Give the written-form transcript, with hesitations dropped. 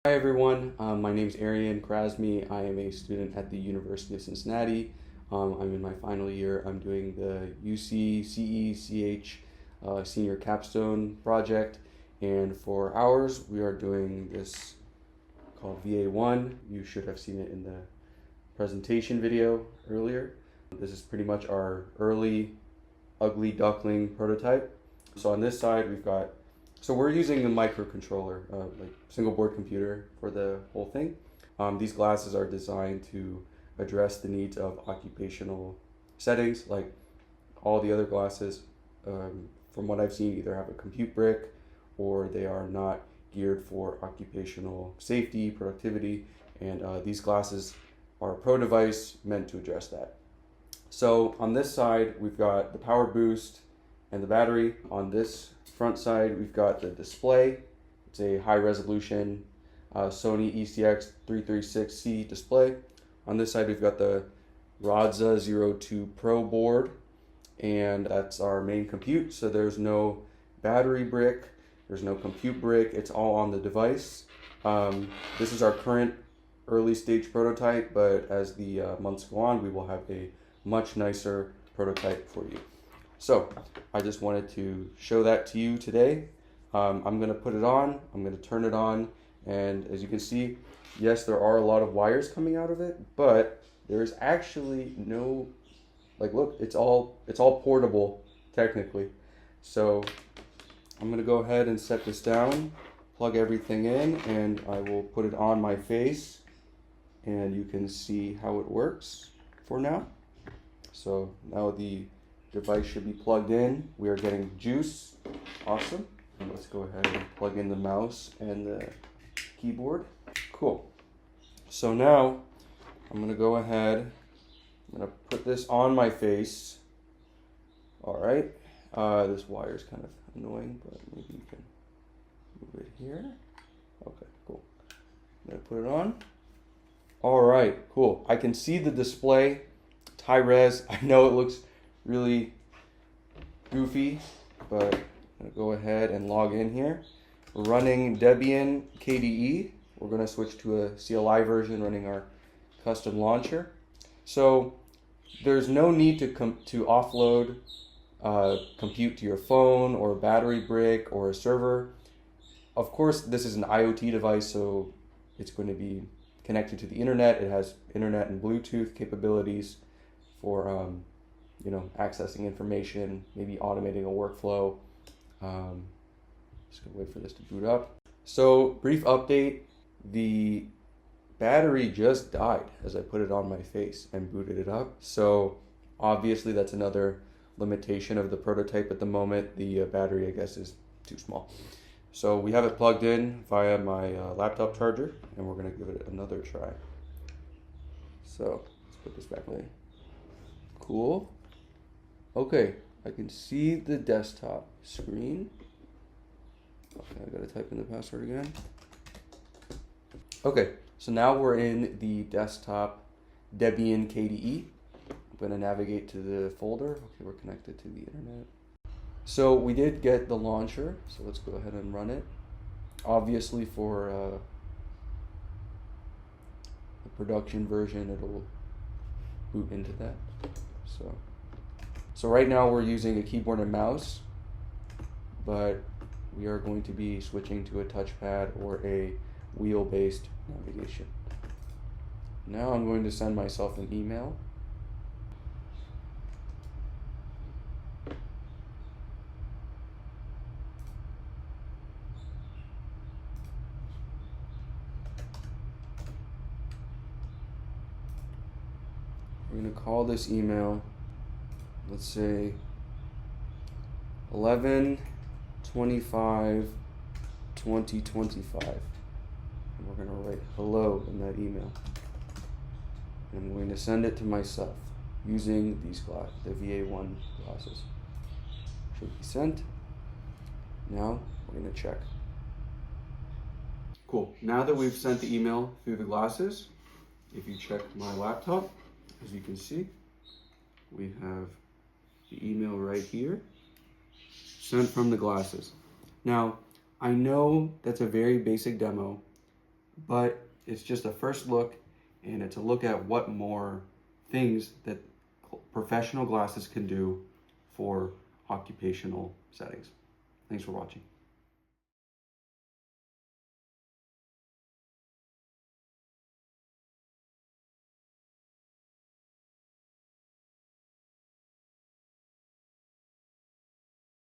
Hi everyone, my name is Arian Kharazmi. I am a student at the University of Cincinnati. I'm in my final year. I'm doing the UC CECH Senior Capstone project, and for ours we are doing this called VA1. You should have seen it in the presentation video earlier. This is pretty much our early ugly duckling prototype. So on this side we're using a microcontroller, like single board computer for the whole thing. These glasses are designed to address the needs of occupational settings, like all the other glasses. From what I've seen, either have a compute brick or they are not geared for occupational safety, productivity, and these glasses are a pro device meant to address that. So on this side, we've got the power boost and the battery. On this front side, we've got the display. It's a high resolution Sony ECX 336C display. On this side, we've got the Radza 02 Pro board, and that's our main compute. So there's no battery brick, there's no compute brick, it's all on the device. This is our current early stage prototype, but as the months go on, we will have a much nicer prototype for you. So I just wanted to show that to you today. I'm going to put it on, I'm going to turn it on, and as you can see, yes, there are a lot of wires coming out of it, but there's actually no, like, look, it's all portable technically. So I'm going to go ahead and set this down, plug everything in, and I will put it on my face, and you can see how it works for now. So now the device should be plugged in. We are getting juice. Awesome. And let's go ahead and plug in the mouse and the keyboard. Cool. So now I'm going to go ahead. I'm going to put this on my face. All right. This wire is kind of annoying, but maybe you can move it here. Okay, cool. I'm going to put it on. All right, cool. I can see the display. It's high res. I know it looks really goofy, but I'm gonna go ahead and log in here. We're running Debian KDE. We're gonna switch to a CLI version running our custom launcher. So there's no need to offload compute to your phone or a battery brick or a server. Of course, this is an IoT device, so it's going to be connected to the internet. It has internet and Bluetooth capabilities for accessing information, maybe automating a workflow. Just gonna wait for this to boot up. So, brief update, the battery just died as I put it on my face and booted it up. So obviously that's another limitation of the prototype at the moment. The battery, I guess, is too small. So we have it plugged in via my laptop charger, and we're gonna give it another try. So let's put this back away. Cool. Okay, I can see the desktop screen. Okay, I gotta type in the password again. Okay, so now we're in the desktop Debian KDE. I'm gonna navigate to the folder. Okay, we're connected to the internet. So we did get the launcher, so let's go ahead and run it. Obviously for the production version, it'll boot into that. So right now we're using a keyboard and mouse, but we are going to be switching to a touchpad or a wheel-based navigation. Now I'm going to send myself an email. We're going to call this email, let's say 11/25/2025, and we're going to write hello in that email, and I'm going to send it to myself using these the VA1 glasses. Should be sent. Now we're going to check. Cool. Now that we've sent the email through the glasses, if you check my laptop, as you can see, we have the email right here, sent from the glasses. Now, I know that's a very basic demo, but it's just a first look, and it's a look at what more things that professional glasses can do for occupational settings. Thanks for watching.